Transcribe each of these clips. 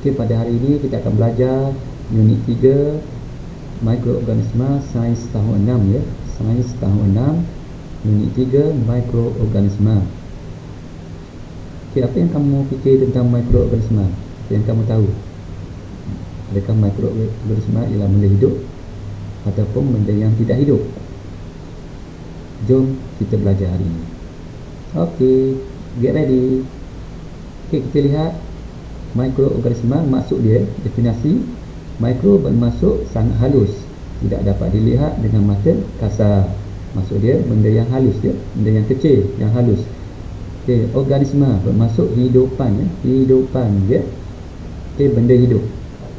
Okey, pada hari ini kita akan belajar unit 3 mikroorganisma sains tahun 6 ya. Sains tahun 6 unit 3 mikroorganisma. Okey, apa yang kamu fikir tentang mikroorganisma? Apa yang kamu tahu? Adakah mikroorganisma ialah benda hidup ataupun benda yang tidak hidup? Jom kita belajar hari ini. Okey, get ready. Okey, kita lihat mikroorganisma. Maksud dia, definisi mikro bermaksud sangat halus, tidak dapat dilihat dengan mata kasar. Maksud dia benda yang halus ya, benda yang kecil, yang halus. Okey, organisma bermaksud hidupan ya, hidupan ya. Okey, benda hidup.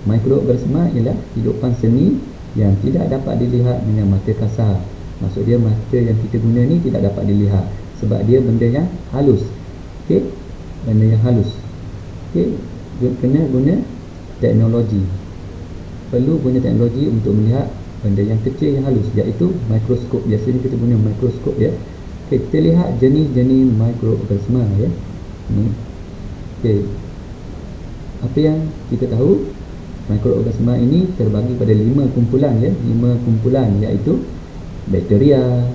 Mikroorganisma ialah hidupan seni yang tidak dapat dilihat dengan mata kasar. Maksud dia mata yang kita guna ni tidak dapat dilihat sebab dia benda yang halus. Okey, benda yang halus. Okey, kena guna teknologi. Perlu guna teknologi untuk melihat benda yang kecil yang halus, iaitu mikroskop. Biasanya kita guna mikroskop ya. Okey, kita lihat jenis-jenis mikroorganisma ya. Okey, apa yang kita tahu, mikroorganisma ini terbagi pada 5 kumpulan ya, 5 kumpulan, iaitu bakteria,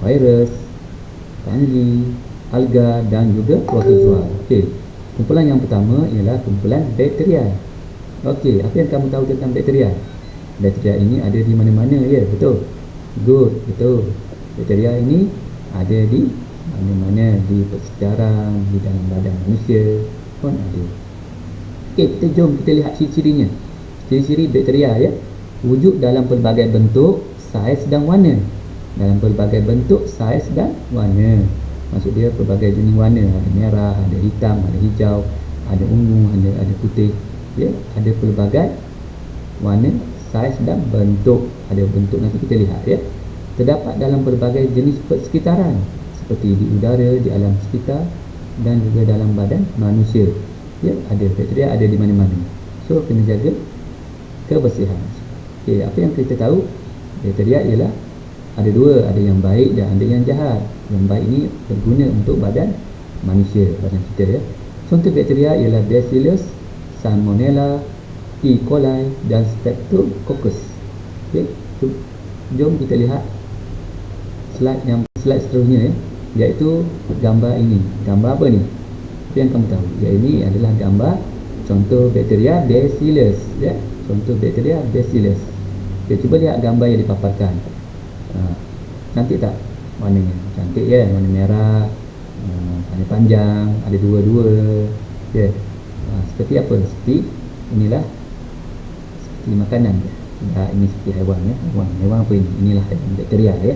virus, fungi, alga dan juga protozoa. Okey, kumpulan yang pertama ialah kumpulan bakteria. Okey, apa yang kamu tahu tentang bakteria? Bakteria ini ada di mana-mana ya, betul? Good, betul. Bakteria ini ada di mana-mana, di persekitaran, di dalam badan manusia pun ada. Okey, jom kita lihat ciri-cirinya. Ciri-ciri bakteria ya. Wujud dalam pelbagai bentuk, saiz dan warna. Dalam pelbagai bentuk, saiz dan warna. Maksud dia pelbagai jenis warna, ada merah, ada hitam, ada hijau, ada ungu, ada putih ya, ada pelbagai warna, saiz dan bentuk. Ada bentuk nanti kita lihat ya. Terdapat dalam pelbagai jenis persekitaran seperti di udara, di alam sekitar dan juga dalam badan manusia ya. Ada bakteria ada di mana-mana, so kena jaga kebersihan. Okey, apa yang kita tahu, bakteria ialah ada dua, ada yang baik dan ada yang jahat. Yang baik ini berguna untuk badan manusia, badan kita ya. Contoh bakteria ialah Bacillus, Salmonella, E. coli dan Streptococcus. Okey, jom kita lihat slide seterusnya ya, iaitu gambar ini. Gambar apa ni? Apa yang kamu tahu? Ya, ini adalah gambar contoh bakteria Bacillus ya. Contoh bakteria Bacillus. Okey, cuba lihat gambar yang dipaparkan. Cantik tak warnanya? Cantik ya, warna merah, warna panjang, ada dua-dua ya. Seperti apa? Seperti inilah, seperti makanan ya. Ini seperti haiwan ya. Haiwan apa ini? Inilah bakteria ya.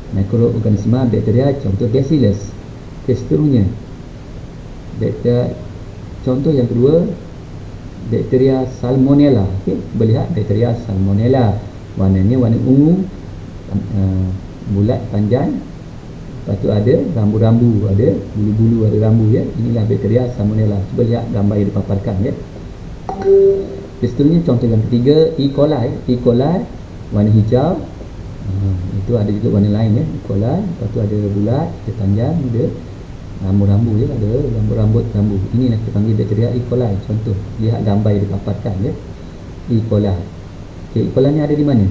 Mikroorganisma bakteria contoh Bacillus. Okey, seterusnya bakteria, contoh yang kedua bakteria Salmonella. Okey, boleh lihat bakteria Salmonella. Warnanya warna ungu, bulat panjang, lepas tu ada rambu-rambu, ada bulu-bulu, ada rambu ya. Inilah bakteria Salmonella. Cuba lihat gambar yang dipaparkan ya. Seterusnya contoh yang ketiga E. coli. E. coli warna hijau. Itu ada juga warna lain ya, E. coli. Lepas tu ada bulat, ada panjang, ada rambu-rambu ya, ada rambut-rambut rambu. Inilah kita panggil bakteria E. coli. Contoh, lihat gambar yang dipaparkan ya. E. coli. Okey, E. coli ni ada di mana?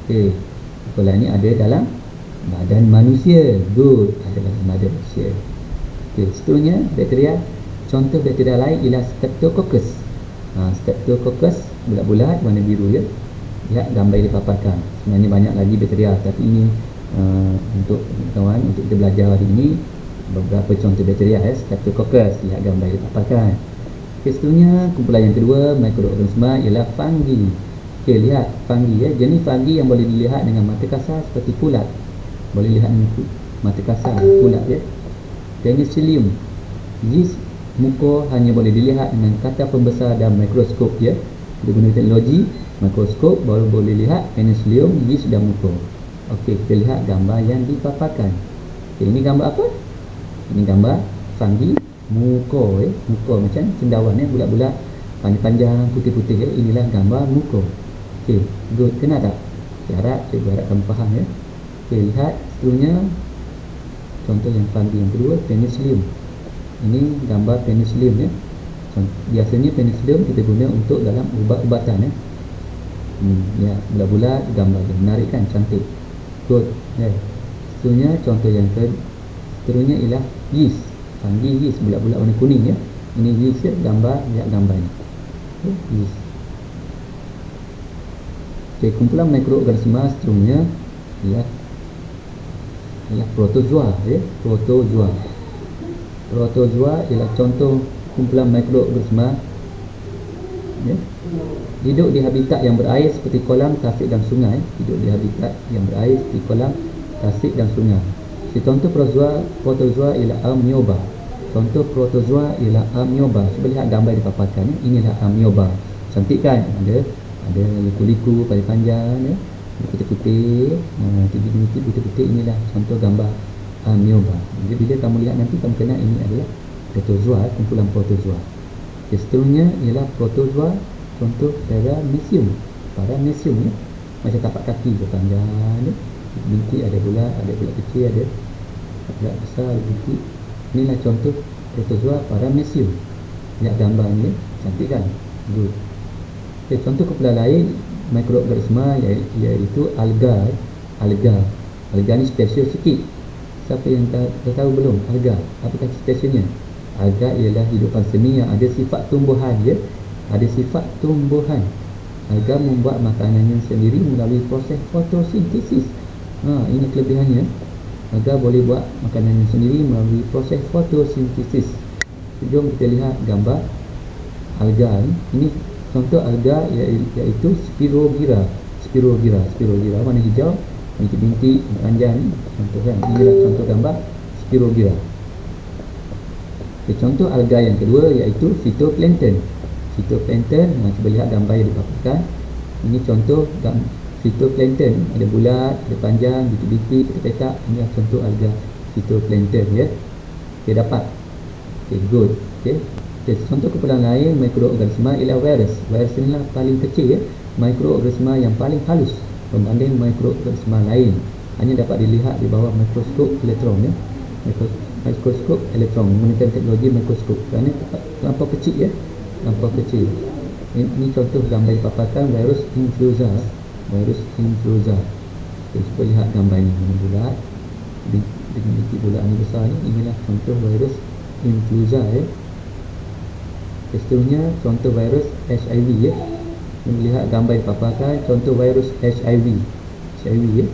Okey, E. coli ni ada dalam badan manusia. Good, ada dalam badan manusia. Okey, seterusnya bakteria, contoh bakteria lain ialah Streptococcus. Streptococcus bulat-bulat warna biru ya. Lihat gambar yang dipaparkan. Sebenarnya banyak lagi bakteria, tapi ini untuk kawan, untuk kita belajar hari ini beberapa contoh bakteria ya. Streptococcus, lihat gambar yang dipaparkan. Okey, seterusnya kumpulan yang kedua mikroorganisma ialah fungi. Okey, lihat fungi ya. Jenis fungi yang boleh dilihat dengan mata kasar seperti kulat. Boleh lihat dengan mata kasar, kulat ya. Penicillium. Yeast muko hanya boleh dilihat dengan kata pembesar dan mikroskop ya. Kita guna teknologi mikroskop baru boleh lihat Penicillium, yeast dan muko. Okey, kita lihat gambar yang dipaparkan. Okey, ini gambar apa? Ini gambar fungi muko ya. Muko macam cendawan ya, bulat-bulat, panjang-panjang, putih-putih ya. Inilah gambar muko. Okey, good. Kena tak? Harap cikgu harap kamu faham ya. Okey, lihat seterusnya contoh yang fungi yang kedua, Penicillium. Ini gambar Penicillium ya. Biasanya penicillin kita guna untuk dalam ubat-ubatan ya. Ya, bulat-bulat gambar dia menarik kan, cantik. Good. Seterusnya contoh yang seterusnya ialah yeast. Panggil yeast bulat-bulat warna kuning ya. Ini yeast ya, gambar ni. Yeast. Okey, kumpulan mikroorganisma seterusnya ialah protozoa ya. Protozoa ialah contoh kumpulan mikroorganisma ya. Hidup di habitat yang berair seperti kolam, tasik dan sungai. Contoh protozoa ialah amoeba. Cuba lihat gambar di paparan ya. Inilah amoeba. Cantik kan? Ada liku-liku panjang ya. Putih-putih. Putih-putih, inilah contoh gambar amoeba. Jadi bila kamu lihat nanti kamu kenal ini adalah protozoa, kumpulan protozoa. Seterusnya ialah protozoa contoh paramecium ya. Macam tapak kaki je panjang ya. Bintik ada bulat kecil, ada bulat besar, ada bintik. Inilah contoh protozoa paramecium. Lihat gambar ni, cantik kan? Good. Okay, contoh kumpulan lain mikroorganisma iaitu alga. Alga ni special sikit. Siapa yang dah tahu belum? Alga, apakah spesialnya? Alga ialah hidupan seni yang ada sifat tumbuhan ya. Alga membuat makanannya sendiri melalui proses fotosintesis. Ini kelebihannya. Alga boleh buat makanannya sendiri melalui proses fotosintesis. Jom kita lihat gambar alga ni. Ini contoh alga iaitu Spirogyra warna hijau, bintik-bintik panjang ni. Contoh kan. Inilah contoh gambar Spirogyra. Contoh alga yang kedua iaitu phytoplankton. Cuba lihat gambar yang dipaparkan. Ini contoh phytoplankton. Ada bulat, ada panjang, bintik-bintik, petak-petak. Ini contoh alga phytoplankton ya. Okey, dapat. Okey, good. Okey. Contoh kumpulan lain mikroorganisma ialah virus. Virus inilah paling kecil ya. Mikroorganisma yang paling halus berbanding mikroorganisma lain. Hanya dapat dilihat di bawah mikroskop elektron ya. Mikroskop elektron menggunakan teknologi mikroskop. Kerana terlampau kecil ya. Ini contoh gambar dipaparkan virus influenza. Cuba lihat gambar ini, bulat dengan bintik bulat ni besar ni. Inilah contoh virus influenza ya. Seterusnya contoh virus HIV ya. Melihat gambar dipaparkan contoh virus HIV ya.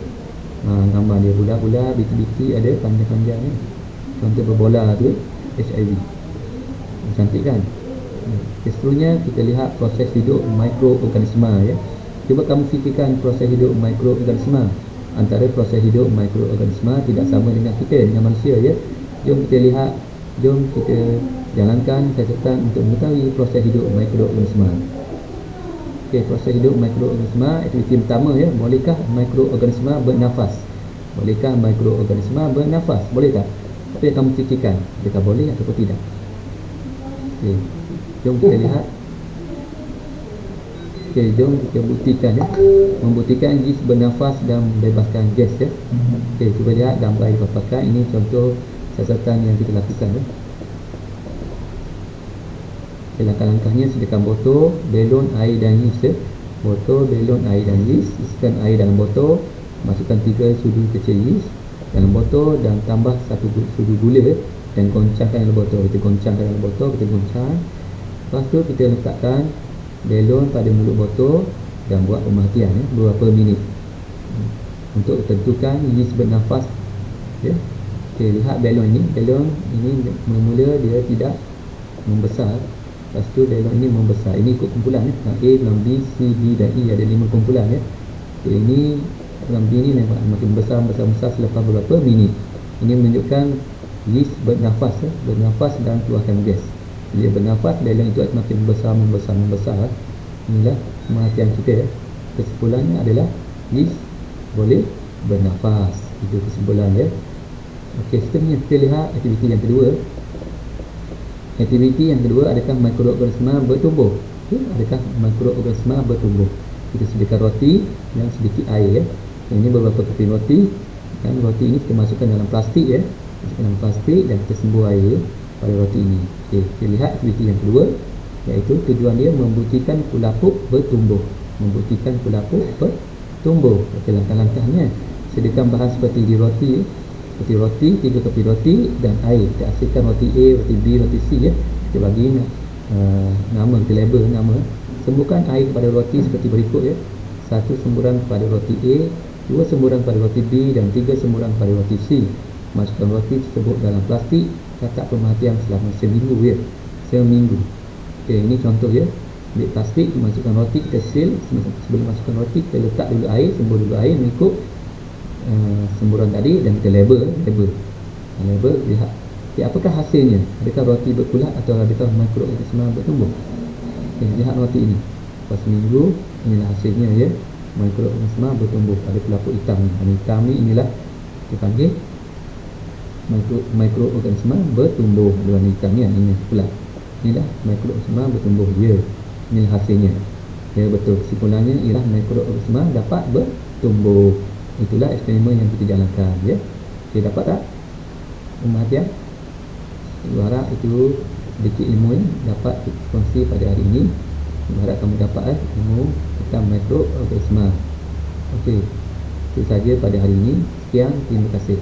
Gambar dia bulat-bulat, bintik-bintik, ada panjang-panjang ya. Contoh berbola tu HIV. Cantik kan? Seterusnya kita lihat proses hidup mikroorganisma ya. Cuba kamu fikirkan proses hidup mikroorganisma. Antara proses hidup mikroorganisma tidak sama dengan manusia ya. Jom kita jalankan catatan untuk mengetahui proses hidup mikroorganisma. Okey, proses hidup mikroorganisma, aktiviti pertama ya. Bolehkah mikroorganisma bernafas? Boleh tak? Apa yang kamu fikirkan? Adakah boleh atau tidak? Okey. Jom kita lihat. Jom kita buktikan ya. Membuktikan yeast bernafas dan membebaskan gas ya. Cuba lihat gambar yang dipaparkan. Ini contoh siasatan yang kita lakukan ya. Langkah-langkahnya, sediakan botol, belon, air dan yeast ya. Botol, belon, air dan yeast. Isikan air dalam botol, masukkan 3 sudu kecil yeast dalam botol dan tambah 1 sudu gula dan goncangkan dalam botol. Kita goncang. Lepas tu kita letakkan belon pada mulut botol dan buat pemerhatian ya, beberapa minit untuk tentukan yeast bernafas ya. Okey, lihat belon ini mula-mula dia tidak membesar. Lepas tu belon ini membesar. Ini ikut kumpulan ya. A, B, C, D dan E, ada 5 kumpulan ya. Okey, ini B ni makin besar selepas beberapa minit. Ini menunjukkan yeast bernafas ya, dan keluarkan gas. Bila bernafas, belon itu akan makin membesar. Inilah perhatian kita ya. Kesimpulannya adalah yeast boleh bernafas. Itu kesimpulan ya. Okey, seterusnya kita lihat aktiviti yang kedua. Adakah mikroorganisma bertumbuh? Kita sediakan roti dan sedikit air ya. Ini beberapa keping roti, dan roti ini kita masukkan dalam plastik ya. Dan kita sembur air pada roti ini. Okey, kita lihat aktiviti yang kedua. iaitu tujuan dia membuktikan kulapuk bertumbuh. Membuktikan kulapuk bertumbuh. Okey, langkah-langkahnya sediakan bahan seperti di roti, seperti roti, 3 keping roti dan air. Kita hasilkan roti A, roti B, roti C ya. Kita bagi nama, kita label nama. Semburkan air kepada roti seperti berikut ya. 1 semburan kepada roti A, 2 semburan kepada roti B dan 3 semburan kepada roti C. Masukkan roti tersebut dalam plastik. Catat pemerhatian selama seminggu ya. Seminggu. Okey, ini contoh ya. Ambil plastik, masukkan roti, kita seal. Sebelum masukkan roti, kita letak dulu air, sembur dulu air mengikut semburan tadi dan kita label, lihat. Okay, apakah hasilnya? Adakah roti berkulat atau adakah mikroorganisma bertumbuh? Okay, lihat roti ini. Lepas seminggu, inilah hasilnya ya. Mikroorganisma bertumbuh. Ada kulapuk hitam. Hitam ni inilah dipanggil mikroorganisma bertumbuh. Warna hitam ni ini kulat. Inilah mikroorganisma bertumbuh dia. Inilah hasilnya. Ya, betul. Kesimpulannya ialah mikroorganisma dapat bertumbuh. Itulah eksperimen yang kita jalankan ya. Okey, dapat tak? Pemerhatian. Harap itu sedikit ilmu yang dapat kita kongsi pada hari ini. Harap kamu dapat ilmu tentang mikroorganisma. Okey. Itu saja pada hari ini. Sekian, terima kasih.